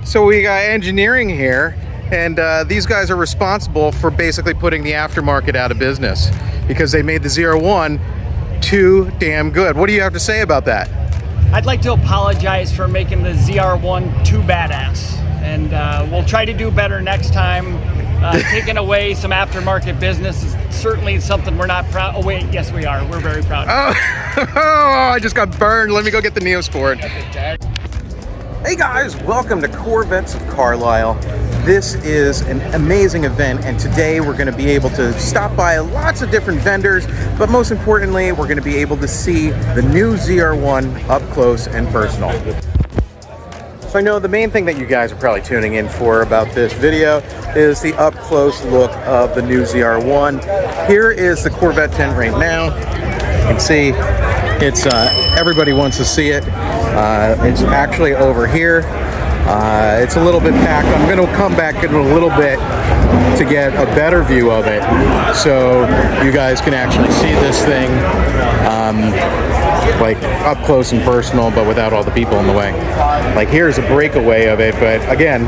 So we got engineering here, and these guys are responsible for basically putting the aftermarket out of business because they made the ZR1 too damn good. What do you have to say about that? I'd like to apologize for making the ZR1 too badass, and we'll try to do better next time. Taking away some aftermarket business is certainly something we're not proud. Oh wait, yes we are. We're very proud. Oh, I just got burned. Let me go get the Neosport. Hey guys, welcome to Corvettes of Carlisle. This is an amazing event, and today we're going to be able to stop by lots of different vendors, but most importantly, we're going to be able to see the new ZR1 up close and personal. So I know the main thing that you guys are probably tuning in for about this video is the up close look of the new ZR1. Here is the Corvette tent right now. You can see it's everybody wants to see it. It's actually over here. It's a little bit packed. I'm going to come back in a little bit to get a better view of it, so you guys can actually see this thing like up close and personal, but without all the people in the way. Like here's a breakaway of it, but again,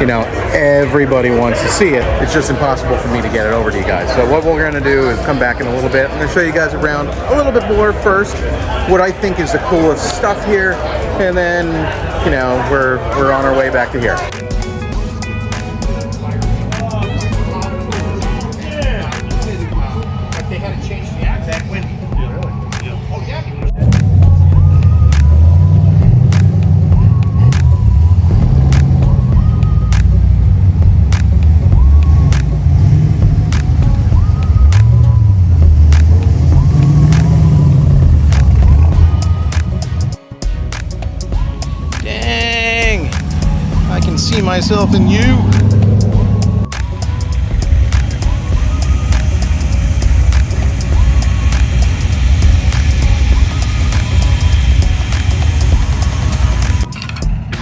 you know, everybody wants to see it. It's just impossible for me to get it over to you guys. So what we're going to do is come back in a little bit. I'm going to show you guys around a little bit more first, what I think is the coolest stuff here, and then, you know, we're on our way back to here. They had to change the act back when. Oh yeah. Dang! I can see myself in you.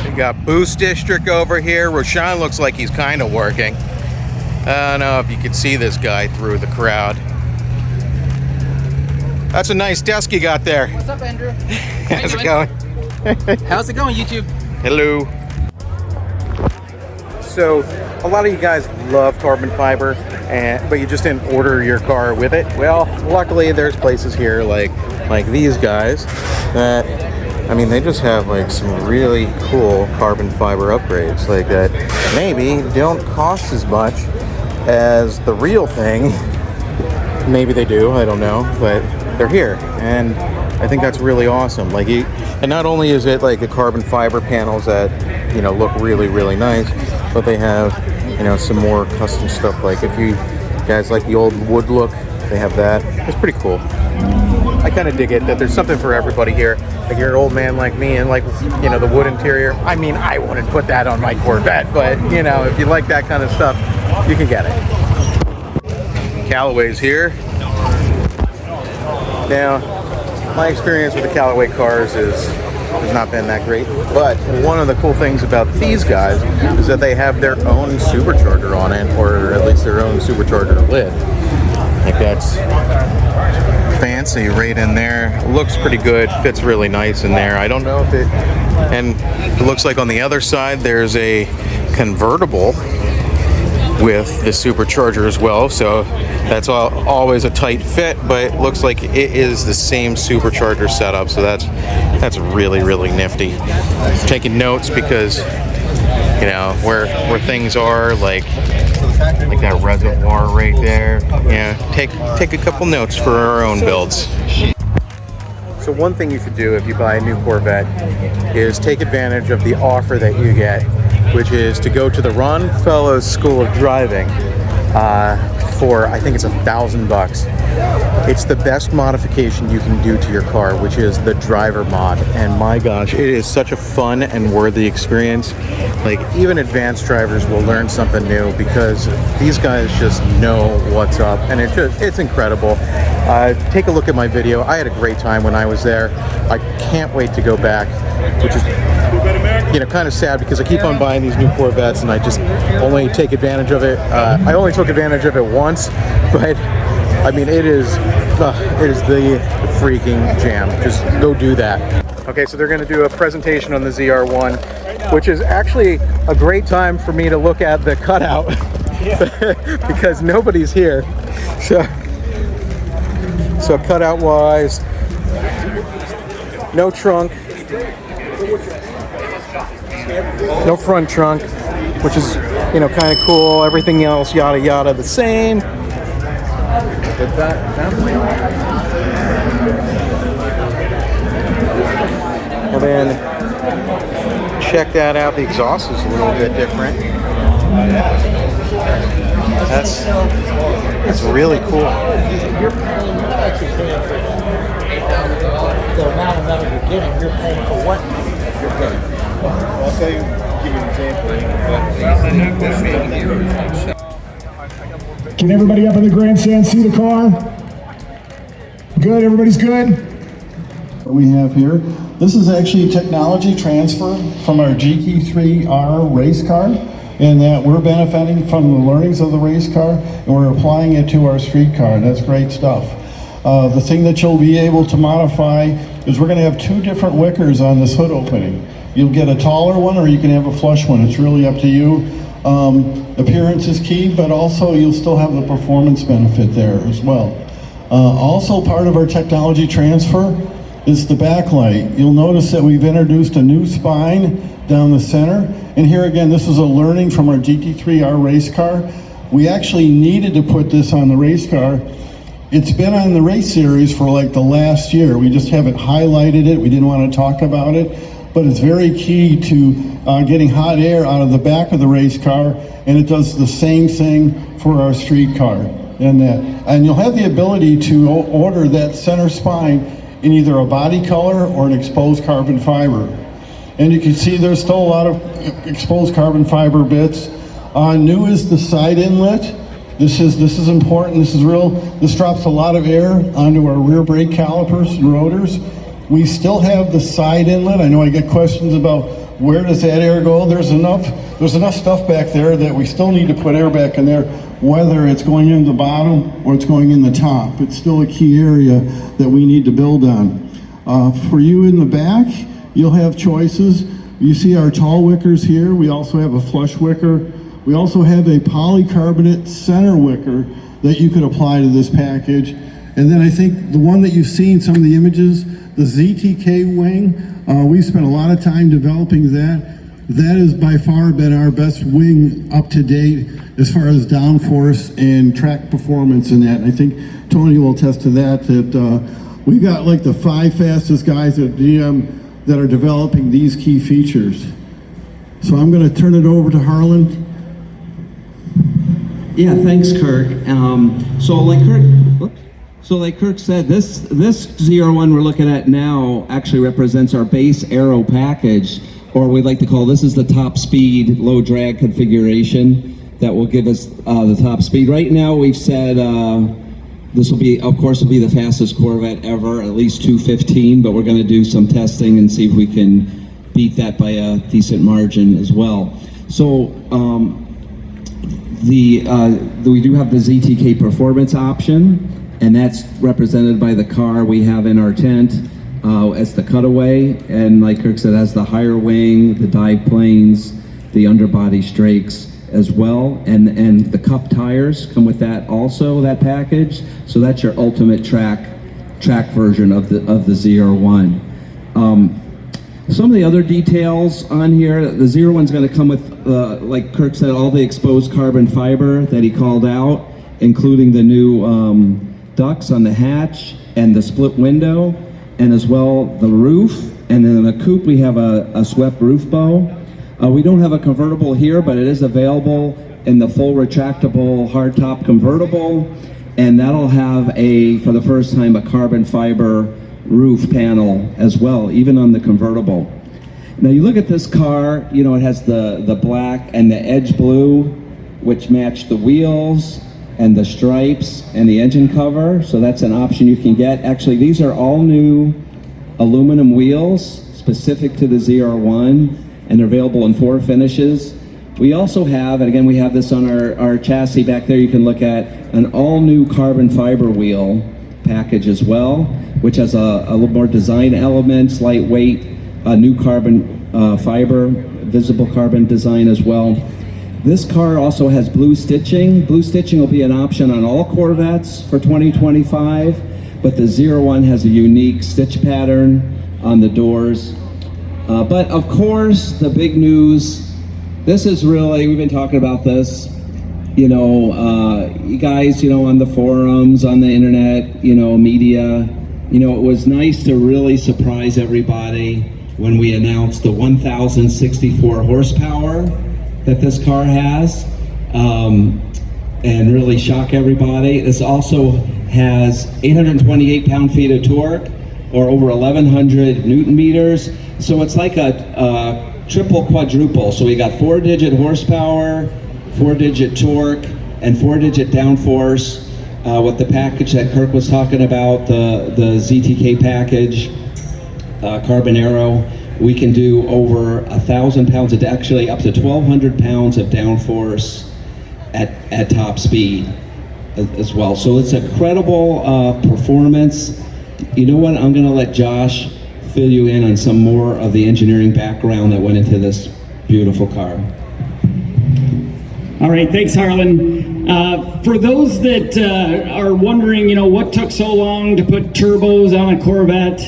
We got Boost District over here. Roshan looks like he's kind of working. I don't know if you can see this guy through the crowd. That's a nice desk you got there. What's up, Andrew? How's it going? How's it going, YouTube? Hello. So, a lot of you guys love carbon fiber, but you just didn't order your car with it. Well, luckily there's places here like these guys that, I mean, they just have like some really cool carbon fiber upgrades like that maybe don't cost as much as the real thing. Maybe they do, I don't know, but they're here, and I think that's really awesome. Like, and not only is it like the carbon fiber panels that, you know, look really, really nice, but they have, you know, some more custom stuff. Like if you guys like the old wood look, they have that. It's pretty cool. I kind of dig it that there's something for everybody here. Like you're an old man like me and like, you know, the wood interior. I mean, I wouldn't put that on my Corvette, but you know, if you like that kind of stuff, you can get it. Callaway's here. Now, my experience with the Callaway cars has not been that great, but one of the cool things about these guys is that they have their own supercharger on it, or at least their own supercharger lid. Like that's fancy right in there. Looks pretty good, fits really nice in there. I don't know if it, and it looks like on the other side there's a convertible with the supercharger as well, so that's always a tight fit, but it looks like it is the same supercharger setup, so that's really, really nifty. I'm taking notes because, you know, where things are, like that reservoir right there. Yeah, take a couple notes for our own builds. So one thing you should do if you buy a new Corvette is take advantage of the offer that you get, which is to go to the Ron Fellows School of Driving for, I think it's $1,000. It's the best modification you can do to your car, which is the driver mod. And my gosh, it is such a fun and worthy experience. Like even advanced drivers will learn something new because these guys just know what's up, and it's incredible. Take a look at my video. I had a great time when I was there. I can't wait to go back, which is, you know, kind of sad because I keep on buying these new Corvettes and I just only take advantage of it. I only took advantage of it once, but I mean, it is the freaking jam. Just go do that. Okay, so they're going to do a presentation on the ZR1. which is actually a great time for me to look at the cutout because nobody's here. So cutout wise, no trunk, no front trunk, which is, you know, kind of cool. Everything else, yada yada, the same. And then check that out. The exhaust is a little bit different. That's really cool. The amount of metal you're getting, you're paying for what you're getting. I'll tell you, give you an example. Can everybody up in the grandstand see the car? Good, everybody's good? What we have here, this is actually technology transfer from our GT3R race car, in that we're benefiting from the learnings of the race car and we're applying it to our street car. That's great stuff. The thing that you'll be able to modify is we're going to have two different wickers on this hood opening. You'll get a taller one or you can have a flush one. It's really up to you. Appearance is key, but also you'll still have the performance benefit there as well. Also part of our technology transfer is the backlight. You'll notice that we've introduced a new spine down the center. And here again, this is a learning from our GT3R race car. We actually needed to put this on the race car. It's been on the race series for like the last year. We just haven't highlighted it. We didn't want to talk about it. But it's very key to getting hot air out of the back of the race car. And it does the same thing for our street car. And you'll have the ability to order that center spine in either a body color or an exposed carbon fiber. And you can see there's still a lot of exposed carbon fiber bits. New is the side inlet. This is important. This is real. This drops a lot of air onto our rear brake calipers and rotors. We still have the side inlet. I know I get questions about where does that air go. There's enough stuff back there that we still need to put air back in there, whether it's going in the bottom or it's going in the top. It's still a key area that we need to build on. For you in the back, you'll have choices. You see our tall wickers here. We also have a flush wicker. We also have a polycarbonate center wicker that you could apply to this package. And then I think the one that you've seen, some of the images, the ZTK wing, we spent a lot of time developing that. That has by far been our best wing up to date as far as downforce and track performance in that. And I think Tony will attest to that, we've got like the 5 fastest guys at GM that are developing these key features. So I'm going to turn it over to Harlan. Yeah, thanks, Kirk. So like Kirk said, this ZR1 we're looking at now actually represents our base aero package, or we like to call this is the top speed, low drag configuration that will give us the top speed. Right now we've said this will be, of course, will be the fastest Corvette ever, at least 215, but we're going to do some testing and see if we can beat that by a decent margin as well. So we do have the ZTK performance option, and that's represented by the car we have in our tent as the cutaway, and like Kirk said, has the higher wing, the dive planes, the underbody strakes as well, and the cup tires come with that also, that package. So that's your ultimate track version of the ZR1. Some of the other details on here, the ZR1's going to come with, like Kirk said, all the exposed carbon fiber that he called out, including the new ducts on the hatch and the split window, and as well the roof. And then in the coupe we have a swept roof bow. We don't have a convertible here, but it is available in the full retractable hardtop convertible, and that'll have for the first time, a carbon fiber roof panel as well, even on the convertible. Now you look at this car, you know, it has the black and the edge blue, which match the wheels and the stripes and the engine cover, so that's an option you can get. Actually, these are all new aluminum wheels specific to the ZR1, and they're available in 4 finishes. We also have, and again we have this on our chassis back there, you can look at an all-new carbon fiber wheel package as well, which has a little more design elements, lightweight, new carbon fiber visible carbon design as well. This car also has blue stitching. Blue stitching will be an option on all Corvettes for 2025, but the ZR1 has a unique stitch pattern on the doors. But of course, the big news, this is really, we've been talking about this, you guys, on the forums, on the internet, media, it was nice to really surprise everybody when we announced the 1,064 horsepower that this car has, and really shock everybody. This also has 828 pound-feet of torque, or over 1,100 Newton meters. So it's like a triple quadruple. So we got 4-digit horsepower, 4-digit torque, and 4-digit downforce with the package that Kirk was talking about, the ZTK package, Carbon Aero. We can do over 1,000 pounds, actually up to 1,200 pounds of downforce at top speed as well. So it's a credible performance. You know what? I'm going to let Josh fill you in on some more of the engineering background that went into this beautiful car. All right, thanks, Harlan. For those that are wondering, what took so long to put turbos on a Corvette,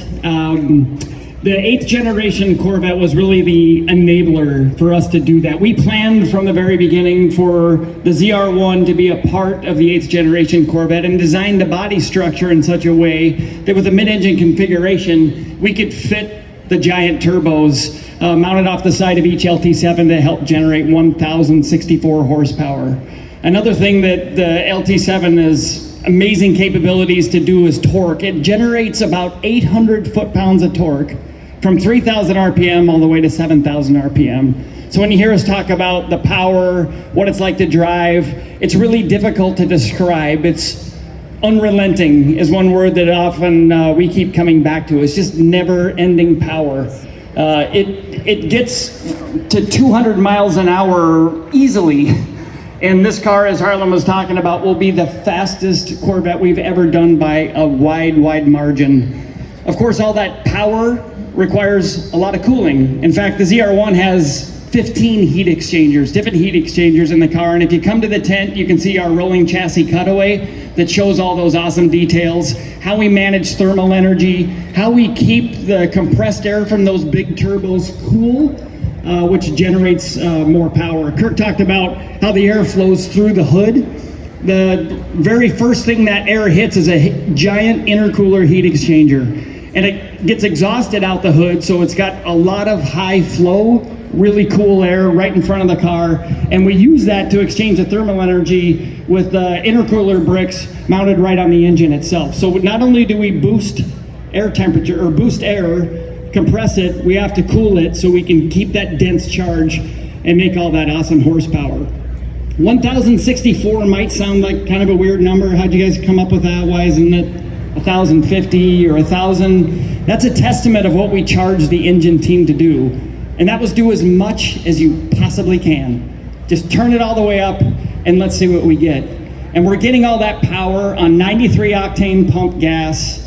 the 8th generation Corvette was really the enabler for us to do that. We planned from the very beginning for the ZR1 to be a part of the 8th generation Corvette and designed the body structure in such a way that with a mid-engine configuration, we could fit the giant turbos mounted off the side of each LT7 to help generate 1,064 horsepower. Another thing that the LT7 has amazing capabilities to do is torque. It generates about 800 foot-pounds of torque from 3,000 RPM all the way to 7,000 RPM. So when you hear us talk about the power, what it's like to drive, it's really difficult to describe. It's unrelenting is one word that often we keep coming back to. It's just never-ending power. It gets to 200 miles an hour easily. And this car, as Harlan was talking about, will be the fastest Corvette we've ever done by a wide, wide margin. Of course, all that power requires a lot of cooling. In fact, the ZR1 has 15 heat exchangers, different heat exchangers in the car. And if you come to the tent, you can see our rolling chassis cutaway that shows all those awesome details, how we manage thermal energy, how we keep the compressed air from those big turbos cool, which generates more power. Kirk talked about how the air flows through the hood. The very first thing that air hits is a giant intercooler heat exchanger. And it gets exhausted out the hood, so it's got a lot of high flow, really cool air right in front of the car. And we use that to exchange the thermal energy with the intercooler bricks mounted right on the engine itself. So not only do we boost air temperature, or boost air, compress it, we have to cool it so we can keep that dense charge and make all that awesome horsepower. 1,064 might sound like kind of a weird number. How'd you guys come up with that? Why isn't it 1,050 or 1,000? That's a testament of what we charge the engine team to do. And that was do as much as you possibly can. Just turn it all the way up and let's see what we get. And we're getting all that power on 93 octane pump gas.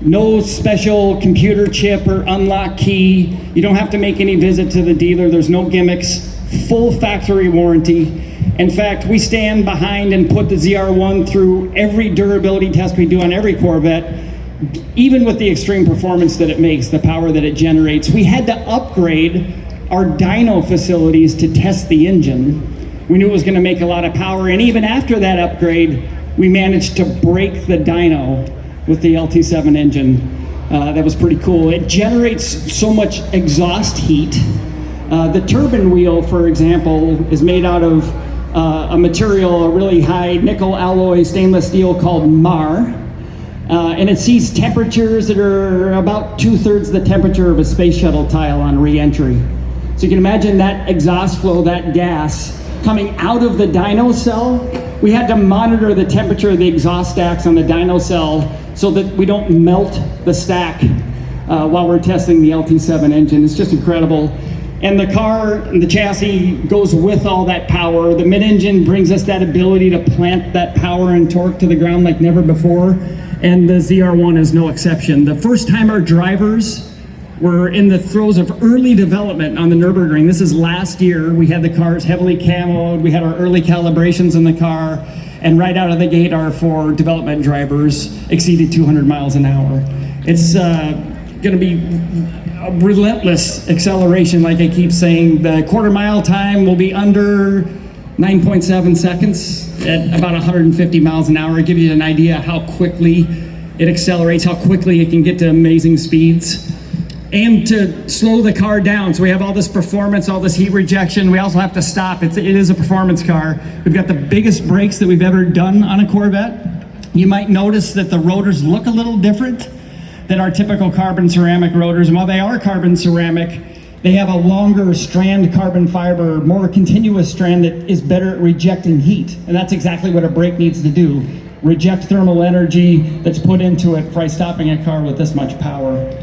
No special computer chip or unlock key. You don't have to make any visit to the dealer. There's no gimmicks. Full factory warranty. In fact, we stand behind and put the ZR1 through every durability test we do on every Corvette, even with the extreme performance that it makes, the power that it generates. We had to upgrade our dyno facilities to test the engine. We knew it was going to make a lot of power, and even after that upgrade, we managed to break the dyno with the LT7 engine. That was pretty cool. It generates so much exhaust heat. The turbine wheel, for example, is made out of a material, a really high nickel alloy stainless steel called MAR. And it sees temperatures that are about 2/3 the temperature of a space shuttle tile on re-entry. So you can imagine that exhaust flow, that gas, coming out of the dyno cell. We had to monitor the temperature of the exhaust stacks on the dyno cell so that we don't melt the stack while we're testing the LT7 engine. It's just incredible. And the car and the chassis goes with all that power. The mid-engine brings us that ability to plant that power and torque to the ground like never before. And the ZR1 is no exception. The first-timer drivers We're in the throes of early development on the Nürburgring. This is last year. We had the cars heavily camoed. We had our early calibrations in the car. And right out of the gate, our 4 development drivers exceeded 200 miles an hour. It's going to be a relentless acceleration, like I keep saying. The quarter-mile time will be under 9.7 seconds at about 150 miles an hour. It gives you an idea how quickly it accelerates, how quickly it can get to amazing speeds. And to slow the car down. So we have all this performance, all this heat rejection. We also have to stop. It is a performance car. We've got the biggest brakes that we've ever done on a Corvette. You might notice that the rotors look a little different than our typical carbon ceramic rotors. And while they are carbon ceramic, they have a longer strand carbon fiber, more continuous strand that is better at rejecting heat. And that's exactly what a brake needs to do. Reject thermal energy that's put into it by stopping a car with this much power.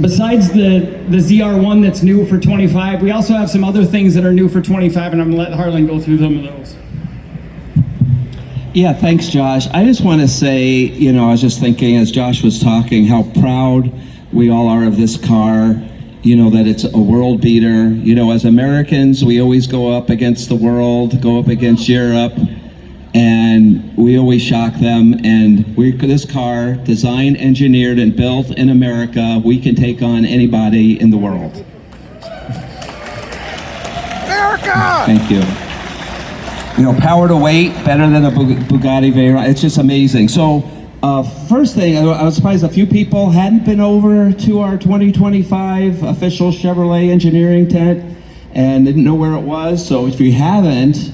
Besides the ZR1 that's new for 25, we also have some other things that are new for 25, and I'm gonna let Harlan go through some of those. Yeah, thanks, Josh. I just want to say, you know, I was just thinking as Josh was talking how proud we all are of this car, you know, that it's a world beater. You know, as Americans, we always go up against the world, go up against Europe, and we always shock them. And this car, designed, engineered, and built in America, we can take on anybody in the world. America! Thank you. You know, power to weight, better than a Bugatti Veyron. It's just amazing. So, first thing, I was surprised a few people hadn't been over to our 2025 official Chevrolet engineering tent and didn't know where it was. So if you haven't,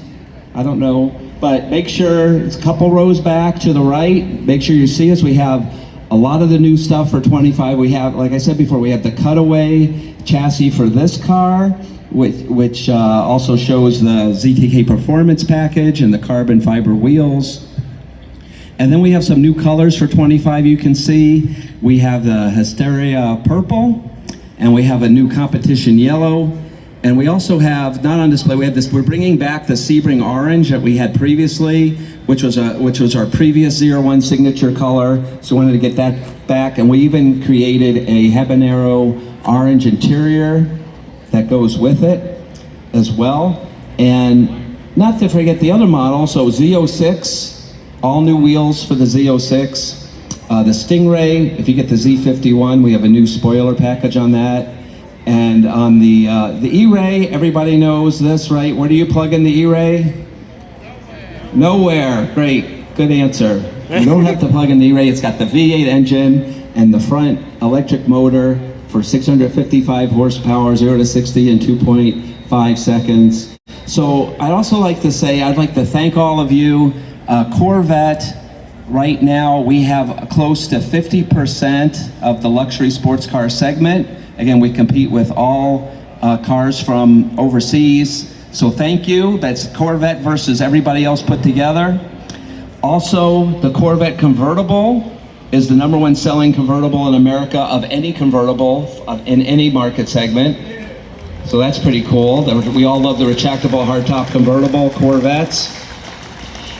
I don't know, but make sure it's a couple rows back to the right. Make sure you see us. We have a lot of the new stuff for 25. We have, like I said before, we have the cutaway chassis for this car, which also shows the ZTK performance package and the carbon fiber wheels. And then we have some new colors for 25 you can see. We have the Hysteria purple, and we have a new competition yellow. And we also have, not on display, we have this, we're bringing back the Sebring orange that we had previously, which was our previous ZR1 signature color. So we wanted to get that back. And we even created a habanero orange interior that goes with it as well. And not to forget the other model, so Z06, all new wheels for the Z06. The Stingray, if you get the Z51, we have a new spoiler package on that. And on the E-Ray, everybody knows this, right? Where do you plug in the E-Ray? Nowhere. Great, good answer. You don't have to plug in the E-Ray. It's got the V8 engine and the front electric motor for 655 horsepower, 0 to 60 in 2.5 seconds. So I'd also like to say, I'd like to thank all of you. Corvette, right now we have close to 50% of the luxury sports car segment. Again, we compete with all cars from overseas. So thank you. That's Corvette versus everybody else put together. Also, the Corvette convertible is the #1 selling convertible in America of any convertible in any market segment. So that's pretty cool. We all love the retractable hardtop convertible Corvettes.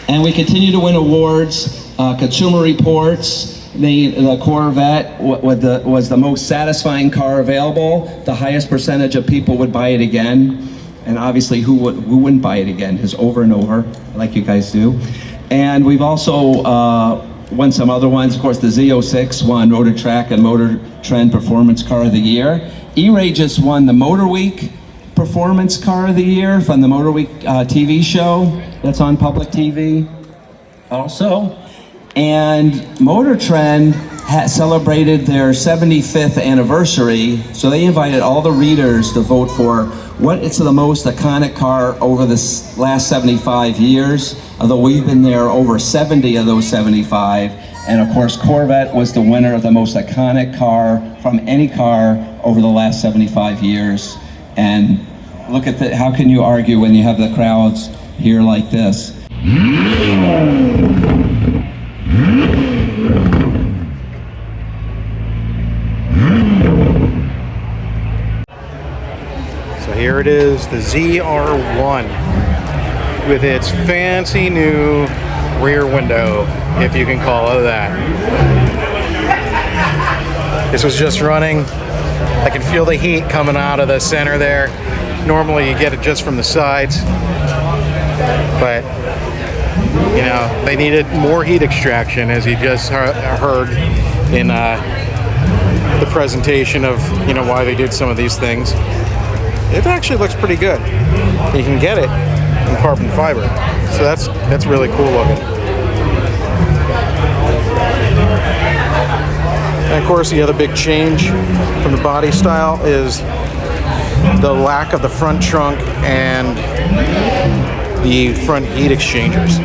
And we continue to win awards. Consumer Reports, the Corvette was the most satisfying car available. The highest percentage of people would buy it again. And obviously, who wouldn't buy it again? Just over and over, like you guys do. And we've also won some other ones. Of course, the Z06 won Rotor Track and Motor Trend Performance Car of the Year. E-Ray just won the Motor Week Performance Car of the Year from the Motor Week TV show that's on public TV also. And Motor Trend celebrated their 75th anniversary, so they invited all the readers to vote for what is the most iconic car over the last 75 years, although we've been there over 70 of those 75. And of course, Corvette was the winner of the most iconic car from any car over the last 75 years. And look at how can you argue when you have the crowds here like this? So here it is, the ZR1 with its fancy new rear window, if you can call it that. This was just running. I can feel the heat coming out of the center there. Normally you get it just from the sides, but you know, they needed more heat extraction, as you just heard in the presentation of, you know, why they did some of these things. It actually looks pretty good. You can get it in carbon fiber, so that's really cool looking. And of course, the other big change from the body style is the lack of the front trunk and the front heat exchangers.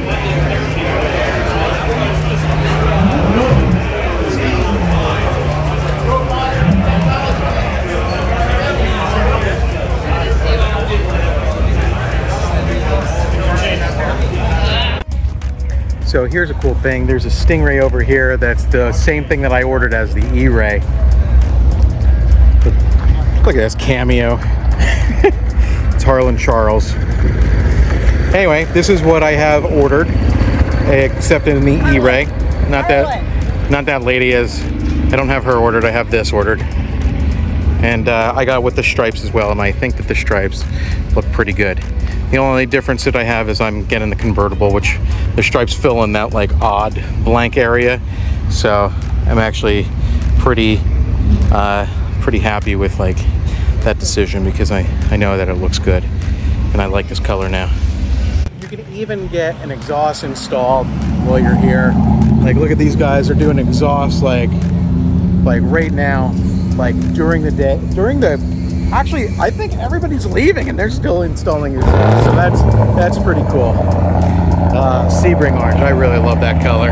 So here's a cool thing. There's a Stingray over here that's the same thing that I ordered as the E-Ray. Look at this cameo. It's Harlan Charles. Anyway, this is what I have ordered, except in the E-Ray. Not that lady is. I don't have her ordered. I have this ordered, and I got it with the stripes as well. And I think that the stripes look pretty good. The only difference that I have is I'm getting the convertible, which the stripes fill in that like odd blank area. So I'm actually pretty happy with like that decision, because I know that it looks good and I like this color now. You can even get an exhaust installed while you're here. Like, look at these guys, they're doing exhaust like right now, like during the day, actually I think everybody's leaving and they're still installing exhaust, so that's pretty cool. Sebring orange, I really love that color.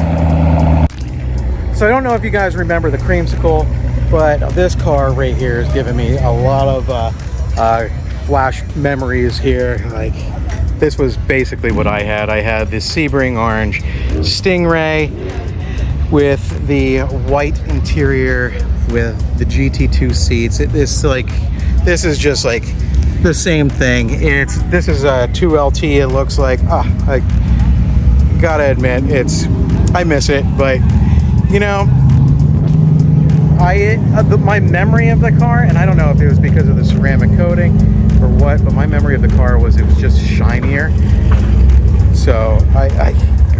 So I don't know if you guys remember the creamsicle, but this car right here is giving me a lot of flash memories here. Like, this was basically what I had. I had this Sebring orange Stingray with the white interior with the GT2 seats. This is just like the same thing. This is a 2LT. It looks like, I gotta admit, I miss it, but you know, my memory of the car, and I don't know if it was because of the ceramic coating or what, but my memory of the car was it was just shinier. So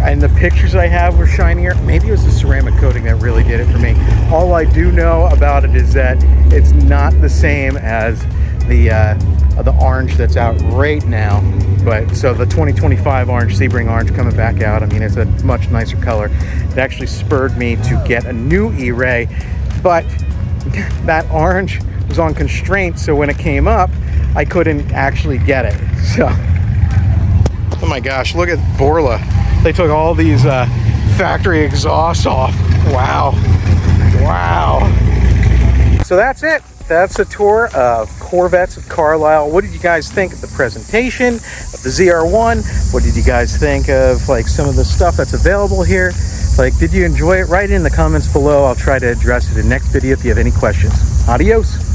and the pictures I have were shinier. Maybe it was the ceramic coating that really did it for me. All I do know about it is that it's not the same as the orange that's out right now. But so the 2025 orange, Sebring orange, coming back out. I mean, it's a much nicer color. It actually spurred me to get a new E-Ray, but that orange was on constraint, so when it came up, I couldn't actually get it. So, oh my gosh, look at Borla. They took all these factory exhausts off. Wow. So that's it. That's a tour of Corvettes of Carlisle. What did you guys think of the presentation of the ZR1? What did you guys think of like some of the stuff that's available here? Like, did you enjoy it? Write it in the comments below. I'll try to address it in the next video if you have any questions. Adios.